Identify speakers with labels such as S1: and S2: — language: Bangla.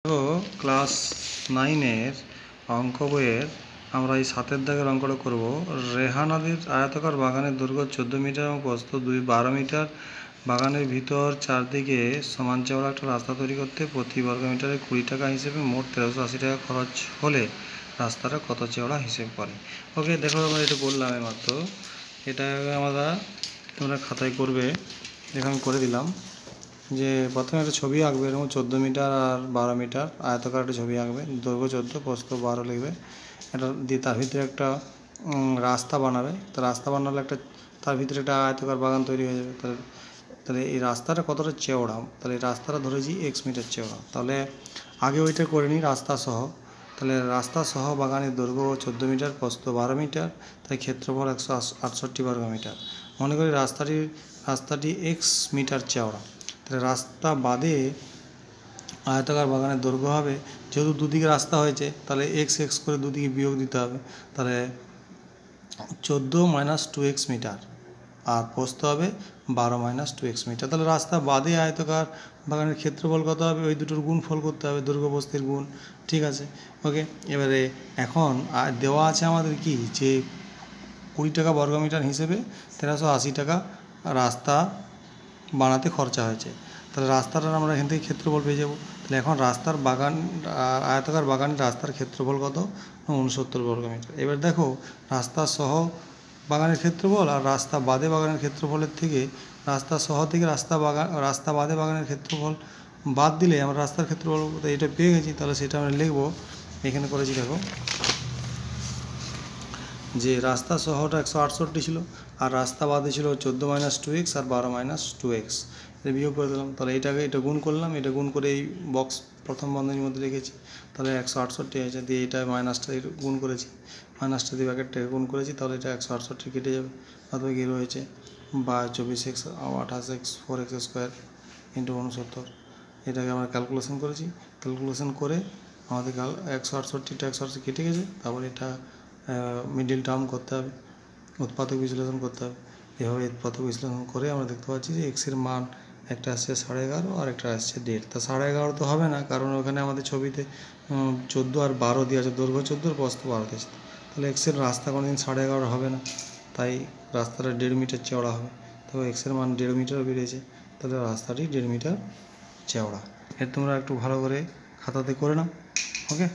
S1: দেখো ক্লাস 9-এর অঙ্ক বইয়ের আমরা এই 7-এর দাগের অঙ্কটা করব। রেহা নদীর আয়তাকার বাগানের দৈর্ঘ্য 14 মিটার এবং প্রস্থ 12 মিটার। বাগানের ভিতর চারদিকে সমান চওড়া একটা রাস্তা তৈরি করতে প্রতি বর্গ মিটারে 20 টাকা হিসেবে মোট 1380 টাকা খরচ হলে রাস্তাটা কত চওড়া হিসেব করে। ওকে, দেখো আমরা এটা বললাম মাত্র, এটা আমরা তোমরা খাতায় করবে। দেখো আমি করে দিলাম যে প্রথমে একটা ছবি আঁকবে, এরকম 14 মিটার আর 12 মিটার আয়তাকার একটা ছবি আঁকবে, দৈর্ঘ্য 14 প্রস্থ 12 লিখবে। এটা দিয়ে তার ভিতরে একটা রাস্তা বানাবে। তো রাস্তা বানালে একটা তার ভিতরে একটা আয়তাকার বাগান তৈরি হয়ে যাবে। তাহলে এই রাস্তাটা কতটা চওড়া, তাহলে এই রাস্তাটা ধরেছি x মিটার চওড়া। তাহলে আগে ওইটা করে নিই রাস্তা সহ। তাহলে রাস্তা সহ বাগানের দৈর্ঘ্য 14 মিটার প্রস্থ 12 মিটার, তাই ক্ষেত্রফল 168 বর্গ মিটার। মনে করি রাস্তাটি x মিটার চওড়া। তাহলে রাস্তা বাদে আয়তাকার বাগানের দৈর্ঘ্য হবে, যেহেতু দুদিকে রাস্তা হয়েছে তাহলে x করে দুদিকে বিয়োগ দিতে হবে। তাহলে 14 - 2x মিটার আর প্রস্থ হবে 12 - 2x মিটার। তাহলে রাস্তা বাদে আয়তাকার বাগানের ক্ষেত্রফল কত হবে, ওই দুটোর গুণফল করতে হবে, দৈর্ঘ্য প্রস্থের গুণ। ঠিক আছে, ওকে। এবারে এখন দেওয়া আছে আমাদের কি, যে 20 টাকা বর্গ মিটার হিসেবে 1380 টাকা রাস্তা বানাতে খরচা হয়েছে। তাহলে রাস্তাটার আমরা এখান থেকে ক্ষেত্রফল পেয়ে যাব। তাহলে এখন রাস্তার বাগান আয়তাকার বাগানের রাস্তার ক্ষেত্রফল কত, 69 বর্গ মিটার। এবার দেখো রাস্তা সহ বাগানের ক্ষেত্রফল আর রাস্তা বাদে বাগানের ক্ষেত্রফলের থেকে রাস্তা সহ থেকে রাস্তা বাদে বাগানের ক্ষেত্রফল বাদ দিলে আমরা রাস্তার ক্ষেত্রফল এটা পেয়ে গেছি। তাহলে সেটা আমরা লিখবো, এখানে করেছি দেখো, যে রাস্তা সহটা 168 ছিল আর রাস্তা বাদে ছিল 14 - 2x আর 12 - 2x। এটা বিয়োগ করে দিলাম। তাহলে এটা গুণ করলাম, এটা গুণ করে এই বক্স প্রথম বন্ধনীর মধ্যে রেখেছি। তাহলে 168 আছে, দিয়ে এটা মাইনাসটা গুণ করেছি, মাইনাসটা দিয়ে ব্র্যাকেটটাকে গুণ করেছি। তাহলে এটা 168 কেটে যাবে, অথবা কি রয়েছে 24x 28x 4x square into 69। এটাকে আমরা ক্যালকুলেশন করেছি। ক্যালকুলেশন করে আমাদের 168টা 168 কেটে গেছে। তারপর এটা মিডিল টার্ম করতে হবে, উৎপাদক বিশ্লেষণ করতে হবে। এভাবে উৎপাদক বিশ্লেষণ করে আমরা দেখতে পাচ্ছি যে এক্সের মান একটা আসছে 11.5 আর একটা আসছে 1.5। তা 11.5 তো হবে না, কারণ ওখানে আমাদের ছবিতে 14 আর 12 দিয়ে আছে, দৈর্ঘ্য 14 প্রস্থ 12 দিয়েছে। তাহলে এক্সের রাস্তা কোনোদিন 11.5 হবে না, তাই রাস্তাটা 1.5 মিটার চওড়া হবে। তবে এক্সের মান 1.5 মিটার বেরিয়েছে, তাহলে রাস্তাটি 1.5 মিটার চওড়া। এর তোমরা একটু ভালো করে খাতাতে করে নাও, ওকে।